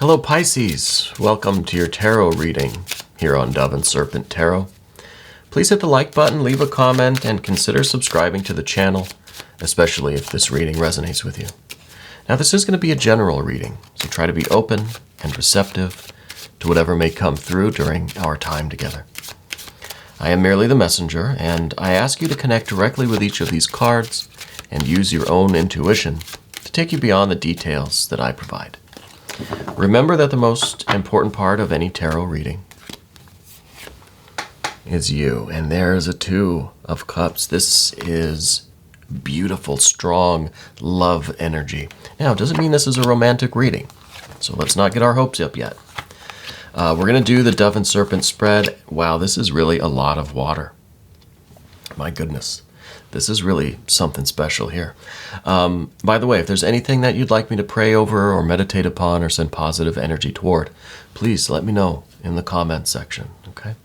Hello Pisces, welcome to your tarot reading here on Dove and Serpent Tarot. Please hit the like button, leave a comment, and consider subscribing to the channel, especially if this reading resonates with you. Now this is going to be a general reading, so try to be open and receptive to whatever may come through during our time together. I am merely the messenger, and I ask you to connect directly with each of these cards and use your own intuition to take you beyond the details that I provide. Remember that the most important part of any tarot reading is you. And there's a Two of Cups. This is beautiful, strong love energy. Now, it doesn't mean this is a romantic reading, so let's not get our hopes up yet. We're going to do the Dove and Serpent spread. Wow, this is really a lot of water. My goodness. This is really something special here. By the way, if there's anything that you'd like me to pray over or meditate upon or send positive energy toward, please let me know in the comments section, okay?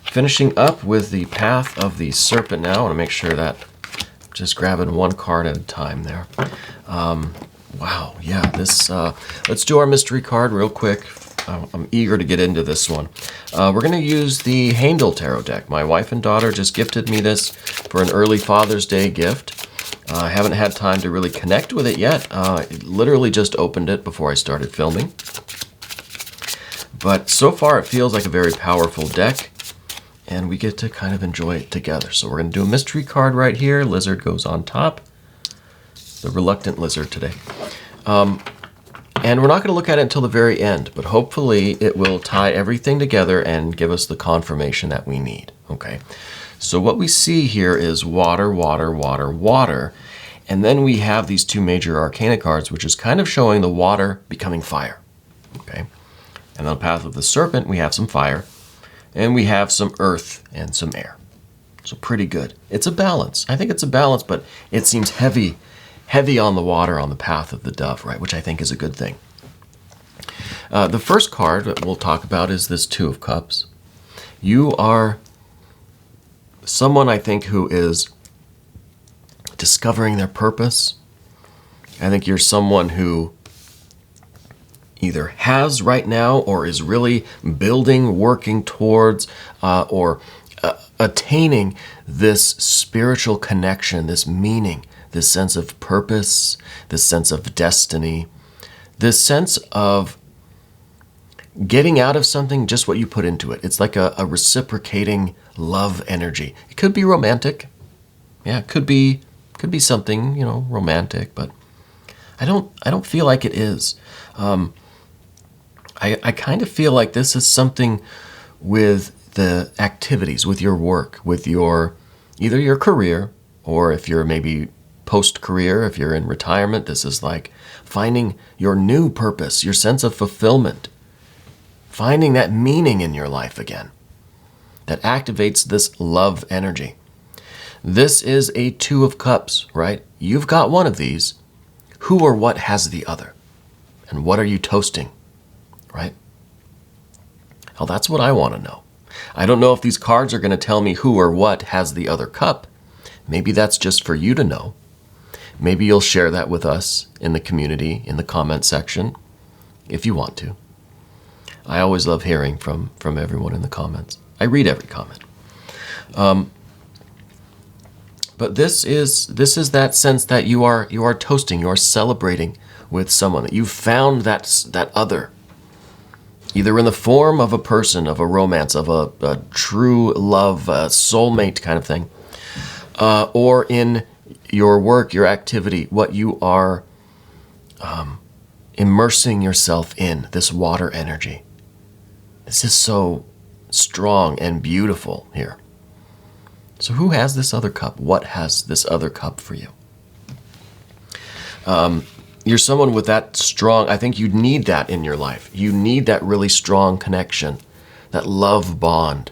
Finishing up with the Path of the Serpent now. I want to make sure that I'm just grabbing one card at a time there. Wow, yeah, this, let's do our mystery card real quick. I'm eager to get into this one. We're going to use the Handel Tarot deck. My wife and daughter just gifted me this for an early Father's Day gift. I haven't had time to really connect with it yet. I literally just opened it before I started filming. But so far it feels like a very powerful deck, and we get to kind of enjoy it together. So we're going to do a mystery card right here. Lizard goes on top. The reluctant lizard today. And we're not going to look at it until the very end, but hopefully it will tie everything together and give us the confirmation that we need, okay? So what we see here is water, water, water, water, and then we have these two major arcana cards, which is kind of showing the water becoming fire, okay? And on the Path of the Serpent, we have some fire, and we have some earth and some air. So pretty good. It's a balance. I think it's a balance, but it seems heavy on the water on the Path of the Dove, right? Which I think is a good thing. The first card that we'll talk about is this Two of Cups. You are someone, I think, who is discovering their purpose. I think you're someone who either has right now or is really building, working towards, or attaining this spiritual connection, this meaning, this sense of purpose, this sense of destiny, this sense of getting out of something just what you put into it. It's like a reciprocating love energy. It could be romantic. Yeah, it could be something, you know, romantic, but I don't feel like it is. I kind of feel like this is something with the activities, with your work, with your either your career, or if you're maybe post-career, if you're in retirement, this is like finding your new purpose, your sense of fulfillment, finding that meaning in your life again that activates this love energy. This is a Two of Cups, right? You've got one of these. Who or what has the other? And what are you toasting, right? Well, that's what I want to know. I don't know if these cards are going to tell me who or what has the other cup. Maybe that's just for you to know. Maybe you'll share that with us in the community, in the comment section, if you want to. I always love hearing from everyone in the comments. I read every comment. But this is that sense that you are toasting, you are celebrating with someone, that you've found that other, either in the form of a person, of a romance, of a true love, a soulmate kind of thing, or in your work, your activity, what you are immersing yourself in, this water energy. This is so strong and beautiful here. So who has this other cup? What has this other cup for you? You're someone with that strong, I think you need that in your life. You need that really strong connection, that love bond,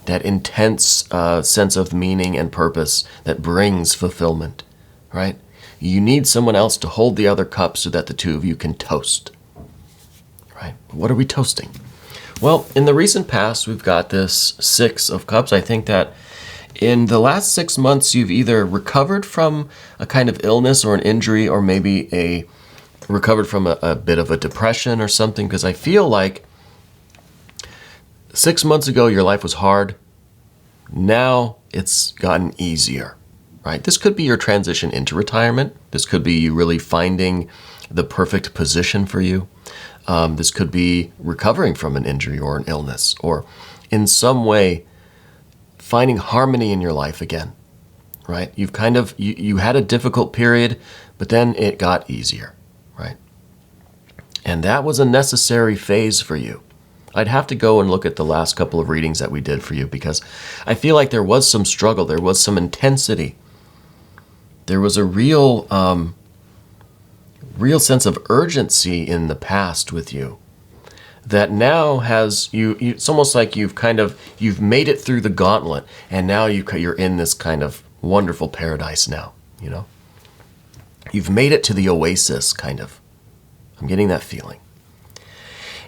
that intense sense of meaning and purpose that brings fulfillment, right? You need someone else to hold the other cup so that the two of you can toast, right? What are we toasting? Well, in the recent past, we've got this Six of Cups. I think that in the last 6 months, you've either recovered from a kind of illness or an injury, or maybe recovered from a bit of a depression or something, because I feel like 6 months ago your life was hard. Now it's gotten easier, right? This could be your transition into retirement. This could be you really finding the perfect position for you. This could be recovering from an injury or an illness, or in some way finding harmony in your life again, right? You've kind of, you had a difficult period, but then it got easier, right? And that was a necessary phase for you. I'd have to go and look at the last couple of readings that we did for you, because I feel like there was some struggle, there was some intensity. There was a real sense of urgency in the past with you that now has you it's almost like you've made it through the gauntlet, and now you're in this kind of wonderful paradise now, you know? You've made it to the oasis, kind of. I'm getting that feeling.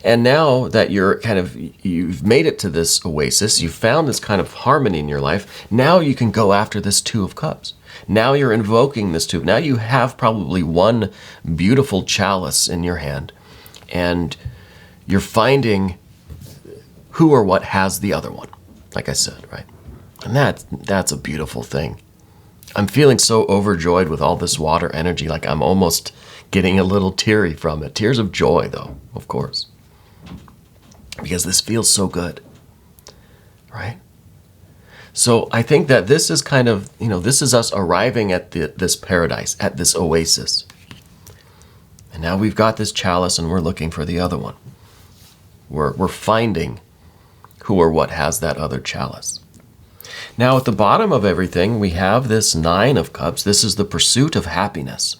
And now that you've made it to this oasis, you've found this kind of harmony in your life, now you can go after this Two of Cups. Now you're invoking this Two. Now you have probably one beautiful chalice in your hand, and you're finding who or what has the other one, like I said, right? And that's a beautiful thing. I'm feeling so overjoyed with all this water energy, like I'm almost getting a little teary from it. Tears of joy, though, of course. Because this feels so good, right? So I think that this is kind of, this is us arriving at this paradise, at this oasis. And now we've got this chalice and we're looking for the other one. We're finding who or what has that other chalice. Now at the bottom of everything, we have this Nine of Cups. This is the pursuit of happiness.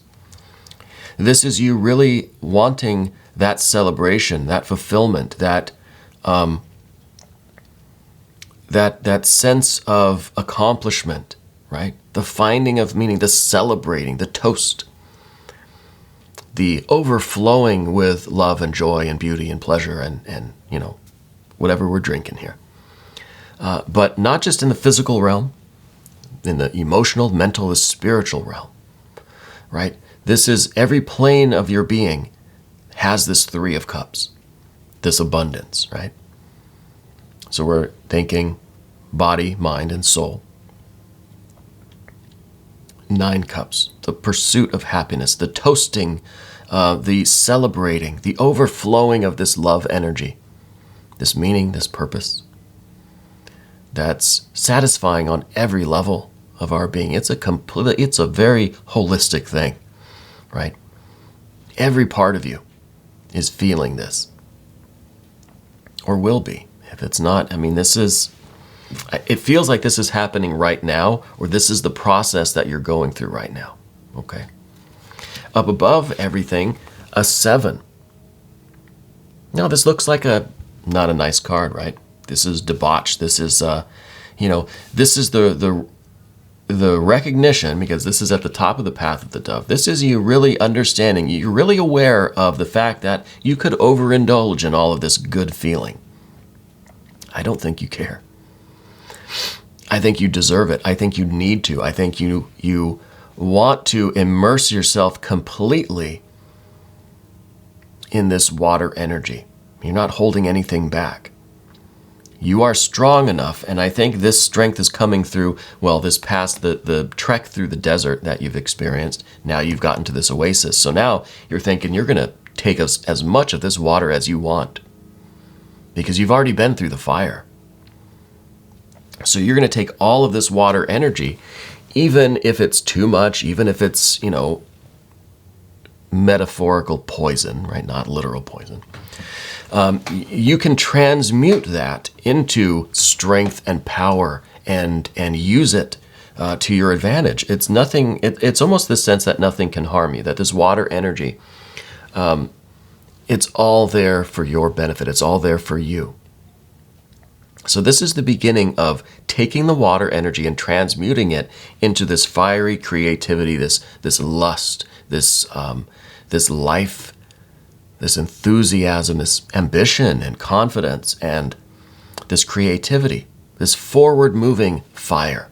This is you really wanting that celebration, that fulfillment, that sense of accomplishment, right? The finding of meaning, the celebrating, the toast, the overflowing with love and joy and beauty and pleasure and whatever we're drinking here. But not just in the physical realm, in the emotional, mental, the spiritual realm, right? This is every plane of your being has this Three of Cups, this abundance, right? So we're thinking body, mind, and soul. Nine Cups, the pursuit of happiness, the toasting, the celebrating, the overflowing of this love energy, this meaning, this purpose. That's satisfying on every level of our being. It's a very holistic thing, right? Every part of you is feeling this, or will be. If it's not, it feels like this is happening right now, or this is the process that you're going through right now, okay? Up above everything, a 7. Now this looks like not a nice card, right? This is debauch. This is, this is the recognition, because this is at the top of the path of the dove. This is you really understanding, you're really aware of the fact that you could overindulge in all of this good feeling. I don't think you care. I think you deserve it. I think you need to. I think you want to immerse yourself completely in this water energy. You're not holding anything back. You are strong enough, and I think this strength is coming through, this past the trek through the desert that you've experienced. Now you've gotten to this oasis. So now you're thinking you're going to take as much of this water as you want, because you've already been through the fire. So you're going to take all of this water energy, even if it's too much, even if it's, metaphorical poison, right? Not literal poison. You can transmute that into strength and power and use it to your advantage. It's nothing. It's almost the sense that nothing can harm you, that this water energy, it's all there for your benefit. It's all there for you. So this is the beginning of taking the water energy and transmuting it into this fiery creativity, this lust, this life, this enthusiasm, this ambition and confidence, and this creativity, this forward-moving fire,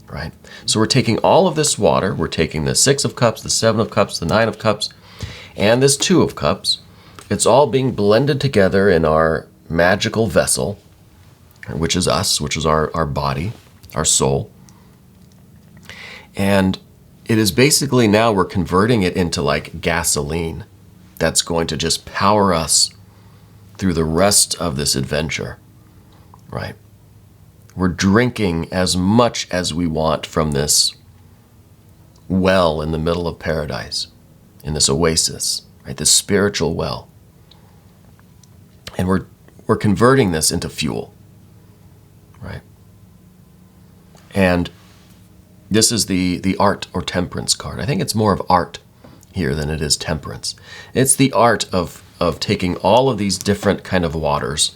right? So we're taking all of this water, we're taking the 6 of Cups, the 7 of Cups, the 9 of Cups, and this Two of Cups. It's all being blended together in our magical vessel, which is us, which is our body, our soul. And it is basically now we're converting it into like gasoline that's going to just power us through the rest of this adventure, right? We're drinking as much as we want from this well in the middle of paradise, in this oasis, right? This spiritual well. And we're converting this into fuel, right? And this is the art or temperance card. I think it's more of art here than it is temperance. It's the art of taking all of these different kind of waters.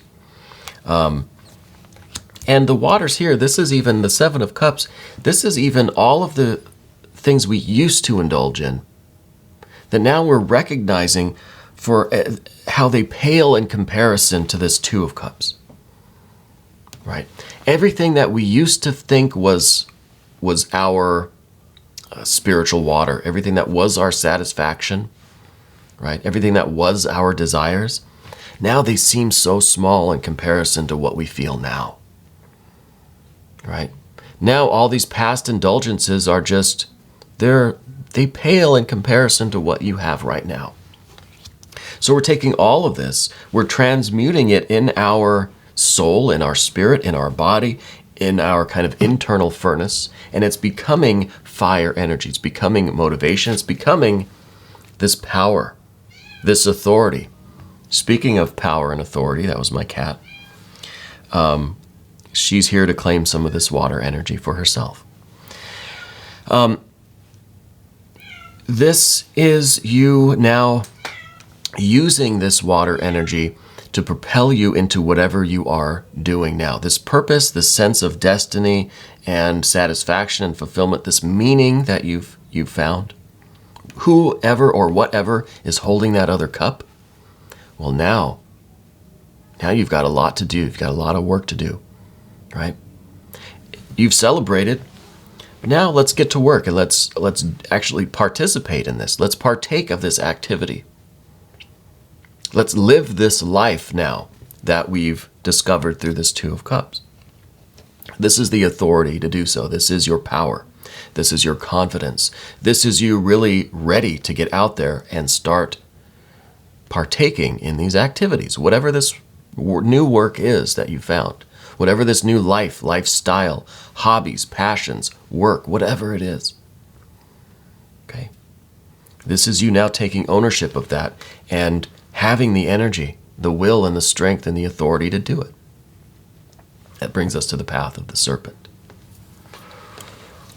And the waters here, this is even the Seven of Cups. This is even all of the things we used to indulge in that now we're recognizing for how they pale in comparison to this Two of Cups, right? Everything that we used to think was our spiritual water, everything that was our satisfaction, right? Everything that was our desires, now they seem so small in comparison to what we feel now, right? Now all these past indulgences are just, they pale in comparison to what you have right now. So we're taking all of this, we're transmuting it in our soul, in our spirit, in our body, in our kind of internal furnace, and it's becoming fire energy. It's becoming motivation. It's becoming this power, this authority. Speaking of power and authority, that was my cat. She's here to claim some of this water energy for herself. This is you now using this water energy to propel you into whatever you are doing now. This purpose, this sense of destiny and satisfaction and fulfillment, this meaning that you've found. Whoever or whatever is holding that other cup, well, now you've got a lot to do. You've got a lot of work to do, right? You've celebrated. Now let's get to work and let's actually participate in this. Let's partake of this activity. Let's live this life now that we've discovered through this Two of Cups. This is the authority to do so. This is your power. This is your confidence. This is you really ready to get out there and start partaking in these activities, whatever this new work is that you found, whatever this new lifestyle, hobbies, passions, work, whatever it is. Okay? This is you now taking ownership of that and having the energy, the will, and the strength and the authority to do it. That brings us to the path of the serpent.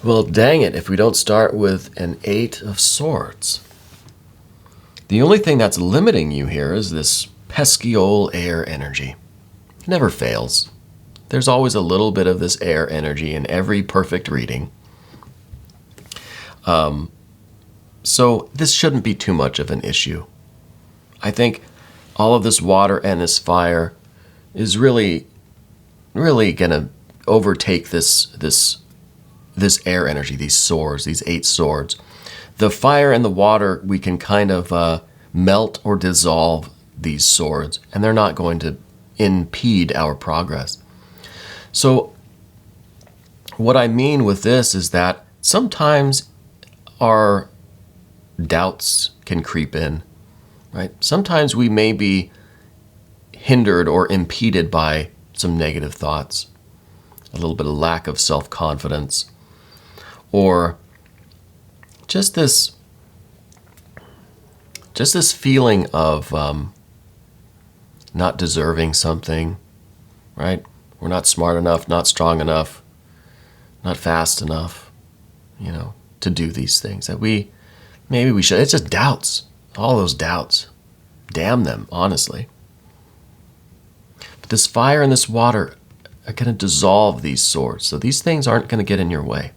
Well, dang it, if we don't start with an Eight of Swords. The only thing that's limiting you here is this pesky old air energy. It never fails. There's always a little bit of this air energy in every perfect reading. So this shouldn't be too much of an issue. I think all of this water and this fire is really going to overtake this air energy, these swords, these 8 swords. The fire and the water, we can kind of melt or dissolve these swords, and they're not going to impede our progress. So what I mean with this is that sometimes our doubts can creep in. Right? Sometimes we may be hindered or impeded by some negative thoughts, a little bit of lack of self-confidence, or just this feeling of not deserving something, right? We're not smart enough, not strong enough, not fast enough, to do these things that maybe we should. It's just doubts. All those doubts. Damn them, honestly. But this fire and this water are going to dissolve these swords. So these things aren't going to get in your way.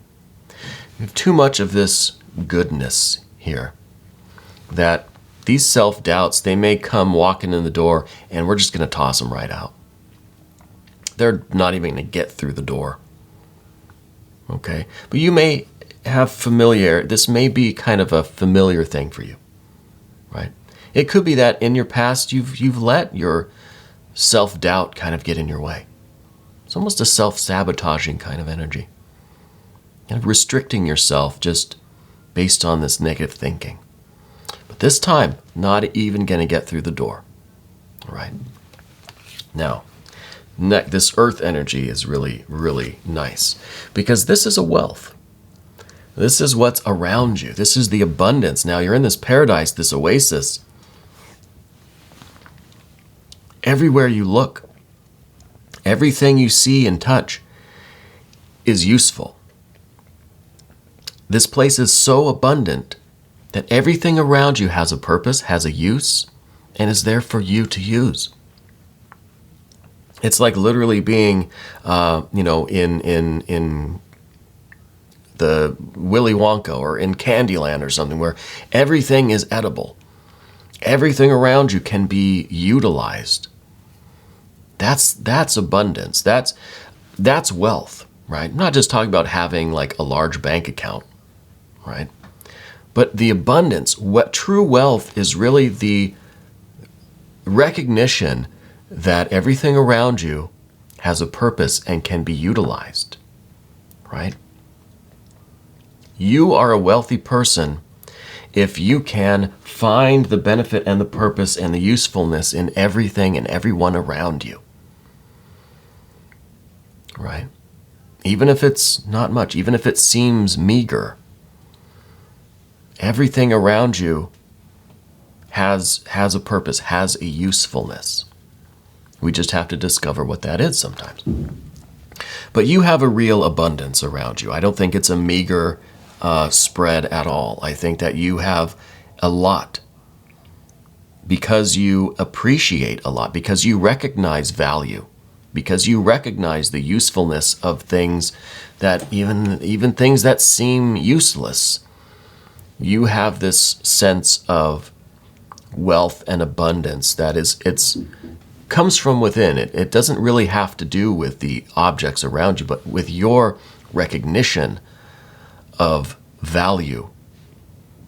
You have too much of this goodness here. That these self-doubts, they may come walking in the door and we're just going to toss them right out. They're not even going to get through the door. Okay? But you may have this may be kind of a familiar thing for you. right? It could be that in your past you've let your self-doubt kind of get in your way. It's almost a self-sabotaging kind of energy. Kind of restricting yourself just based on this negative thinking. But this time, not even going to get through the door. All right? Now, this earth energy is really, really nice because this is a wealth. This is what's around you. This is the abundance. Now, you're in this paradise, this oasis. Everywhere you look, everything you see and touch is useful. This place is so abundant that everything around you has a purpose, has a use, and is there for you to use. It's like literally being, in the Willy Wonka or in Candyland or something where everything is edible. Everything around you can be utilized. That's abundance. That's wealth, right? I'm not just talking about having like a large bank account, right? But the abundance, what true wealth is really the recognition that everything around you has a purpose and can be utilized, right? You are a wealthy person if you can find the benefit and the purpose and the usefulness in everything and everyone around you, right? Even if it's not much, even if it seems meager, everything around you has a purpose, has a usefulness. We just have to discover what that is sometimes. But you have a real abundance around you. I don't think it's a meager spread at all. I think that you have a lot because you appreciate a lot, because you recognize value, because you recognize the usefulness of things that even things that seem useless. You have this sense of wealth and abundance that comes from within. It doesn't really have to do with the objects around you, but with your recognition of value,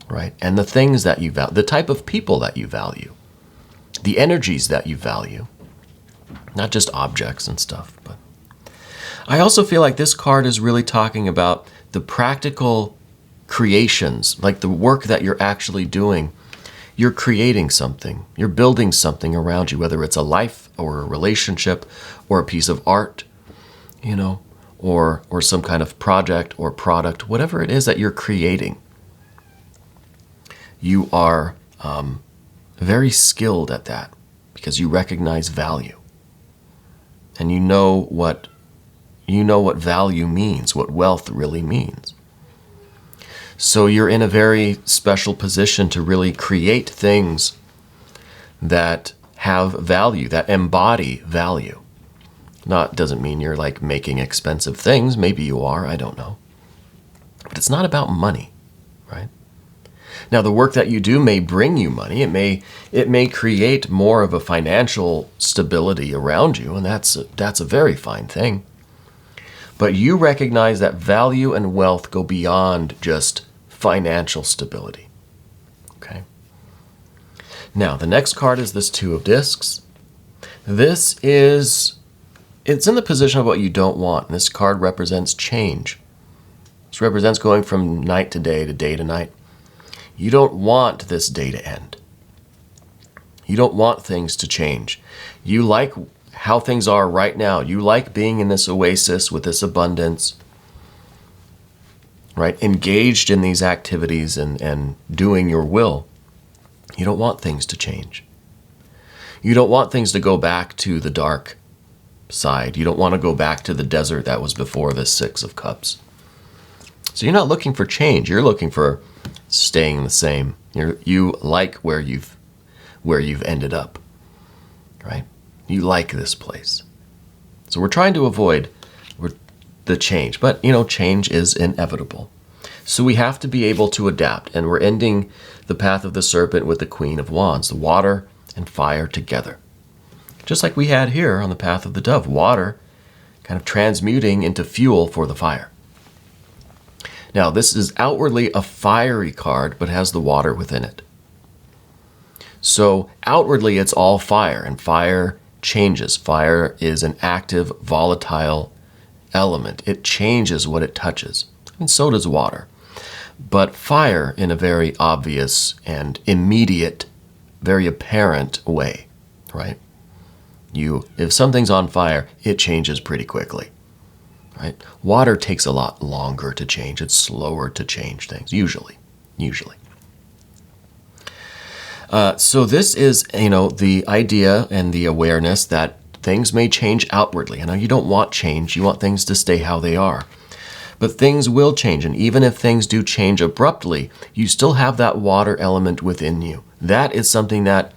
right? And the things that you value, the type of people that you value, the energies that you value, not just objects and stuff. But I also feel like this card is really talking about the practical creations, like the work that you're actually doing. You're creating something. You're building something around you, whether it's a life or a relationship or a piece of art, or some kind of project or product, whatever it is that you're creating. You are very skilled at that because you recognize value. And you know what value means, what wealth really means. So you're in a very special position to really create things that have value, that embody value. Doesn't mean you're like making expensive things. Maybe you are, I don't know. But it's not about money, right? Now the work that you do may bring you money. It may create more of a financial stability around you, and that's a very fine thing. But you recognize that value and wealth go beyond just financial stability. Okay. Now, the next card is this Two of Discs. It's in the position of what you don't want. And this card represents change. This represents going from night to day to night. You don't want this day to end. You don't want things to change. You like how things are right now. You like being in this oasis with this abundance, right? Engaged in these activities and doing your will. You don't want things to change. You don't want things to go back to the dark side. You don't want to go back to the desert that was before the Six of Cups. So you're not looking for change. You're looking for staying the same. You like where you've ended up, right? You like this place. So we're trying to avoid the change, but change is inevitable. So we have to be able to adapt, and we're ending the path of the serpent with the Queen of Wands, the water and fire together. Just like we had here on the path of the dove, water kind of transmuting into fuel for the fire. Now, this is outwardly a fiery card, but has the water within it. So outwardly, it's all fire, and fire changes. Fire is an active, volatile element. It changes what it touches, and so does water. But fire in a very obvious and immediate, very apparent way, right? If something's on fire, it changes pretty quickly, right? Water takes a lot longer to change. It's slower to change things, usually. So this is, the idea and the awareness that things may change outwardly. I know you don't want change. You want things to stay how they are. But things will change, and even if things do change abruptly, you still have that water element within you. That is something that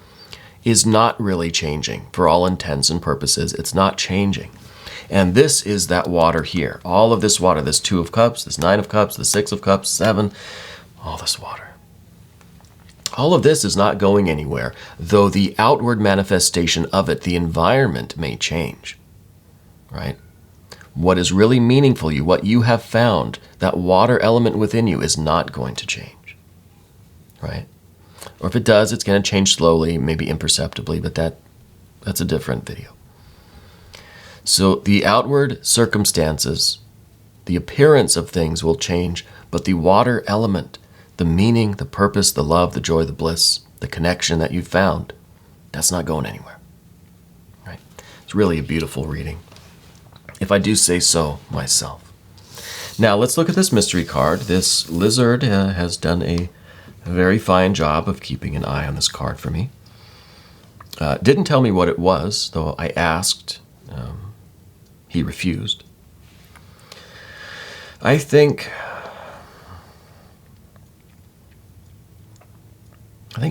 is not really changing. For all intents and purposes, it's not changing. And this is that water here. All of this water, this 2 of Cups, this 9 of Cups, the 6 of Cups, 7, all this water. All of this is not going anywhere, though the outward manifestation of it, the environment, may change, right? What is really meaningful to you, what you have found, that water element within you is not going to change, right? Or if it does, it's going to change slowly, maybe imperceptibly, but that's a different video. So the outward circumstances, the appearance of things will change, but the water element, the meaning, the purpose, the love, the joy, the bliss, the connection that you found, that's not going anywhere, right? It's really a beautiful reading, if I do say so myself. Now let's look at this mystery card. This lizard has done a very fine job of keeping an eye on this card for me. Didn't tell me what it was, though I asked. He refused. I think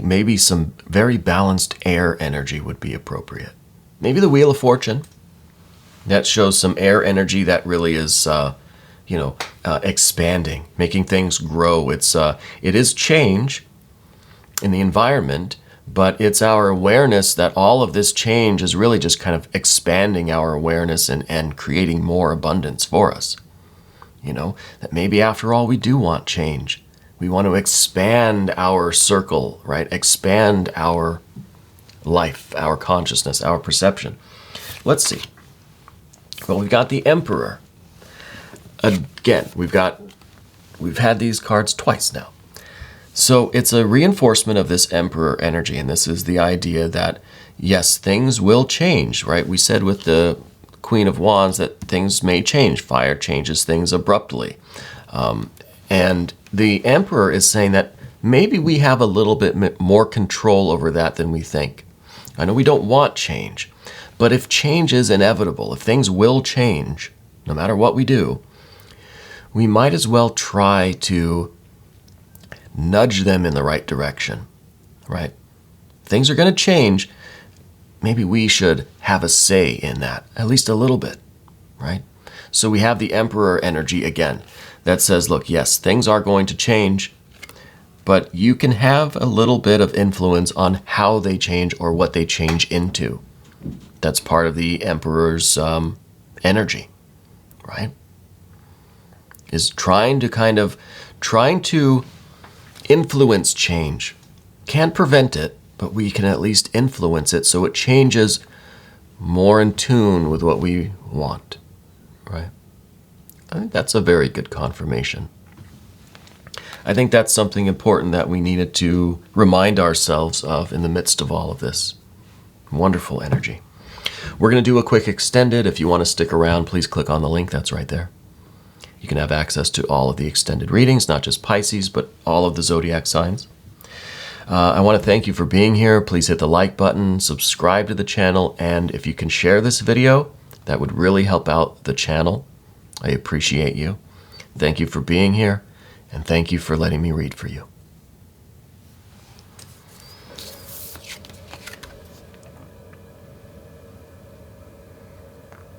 maybe some very balanced air energy would be appropriate. Maybe the Wheel of Fortune. That shows some air energy that really is, expanding, making things grow. It is change in the environment, but it's our awareness that all of this change is really just kind of expanding our awareness and creating more abundance for us. That maybe after all we do want change. We want to expand our circle, right? Expand our life, our consciousness, our perception. Let's see. Well, we've got the Emperor. Again, we've had these cards twice now. So it's a reinforcement of this Emperor energy, and this is the idea that, yes, things will change, right? We said with the Queen of Wands that things may change. Fire changes things abruptly. And the Emperor is saying that maybe we have a little bit more control over that than we think. I know we don't want change, but if change is inevitable, if things will change, no matter what we do, we might as well try to nudge them in the right direction, right? Things are going to change. Maybe we should have a say in that, at least a little bit, right? So we have the Emperor energy again that says, look, yes, things are going to change, but you can have a little bit of influence on how they change or what they change into. That's part of the Emperor's energy, right? Is trying to influence change. Can't prevent it, but we can at least influence it so it changes more in tune with what we want, right? I think that's a very good confirmation. I think that's something important that we needed to remind ourselves of in the midst of all of this. Wonderful energy. We're going to do a quick extended. If you want to stick around, please click on the link that's right there. You can have access to all of the extended readings, not just Pisces, but all of the zodiac signs. I want to thank you for being here. Please hit the like button, subscribe to the channel, and if you can share this video, that would really help out the channel. I appreciate you. Thank you for being here, and thank you for letting me read for you.